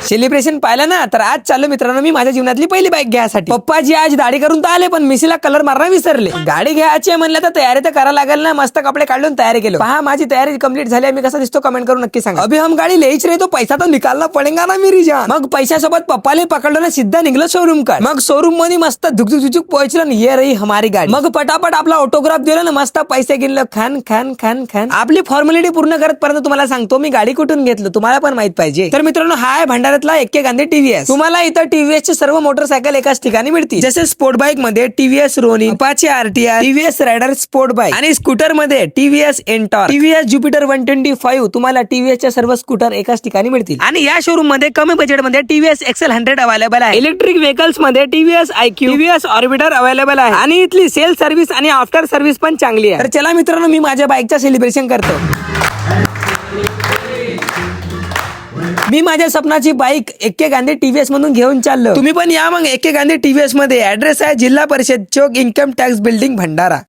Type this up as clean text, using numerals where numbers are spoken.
Celebration पाहिलं ना, तर आज चाललो मित्रांनो मी माझ्या जीवनातली पहिली बाईक घ्यायसाठी. पप्पाजी आज दाढी करून तर आले, पण मिशीला कलर मारणं विसरले. गाडी घ्यायची म्हणलं तर तयारी तर करायला लागेल ना. मस्त कपडे काढून तयारी केलो. पहा माझी तयारी कंप्लीट झाली. मी कसा दिसतो कमेंट करून नक्की सांगा. अभी हम गाडी लेच रे, तो पैसा तो निकालना पडेगा ना मेरी जान. मग पैशासोबत पप्पाले पकडलं ना, सिद्धा निघलो शोरूम का. मग शोरूम मध्ये मस्त धुकधुक झुक पोहोचलो ना. ये रही हमारी गाडी. मग पटापट आपला ऑटोग्राफ दिला ना, मस्त पैसे गिनलं. खान खान खान खान आपली फॉर्मॅलिटी पूर्ण करत पर्यंत तुम्हाला सांगतो मी गाडी कुठून घेतलं, तुम्हाला पण माहित पाहिजे. तर मित्रांनो हा आहे भंडाऱ्यातला एक्के गांधी टीव्हीएस. तुम्हाला इथं टीव्हीएस चे सर्व मोटरसायकल एकाच ठिकाणी मिळतील. जसे स्पोर्ट बाईक मध्ये TVS Ronin, Apache RTR, TVS Raider sport bike आणि स्कूटर मध्ये टीव्हीएस एंटॉर, टीव्हीएस ज्युपिटर 125 तुम्हाला टीव्हीएस च्या सर्व स्कूटर एकाच ठिकाणी मिळतील. आणि या शोरूम मध्ये कमी बजेट मध्ये टीव्हीएस एक्सेल 100 अवेलेबल आहे. इलेक्ट्रिक व्हेकल्स मध्ये TVS IQ, TVS Orbiter available आहे. आणि इथली सेल सर्व्हिस आणि आफ्टर सर्व्हिस पण चांगली आहे. तर चला मित्रांनो मी माझ्या बाईकचा सेलिब्रेशन करतो. मी माझ्या सपनाची बाईक एक्के गांधी टीव्हीएस मधून घेऊन चाललो. तुम्ही पण या मग एक्के गांधी टीव्हीएस मध्ये. ऍड्रेस आहे जिल्हा परिषद चौक, इन्कम टॅक्स बिल्डिंग, भंडारा.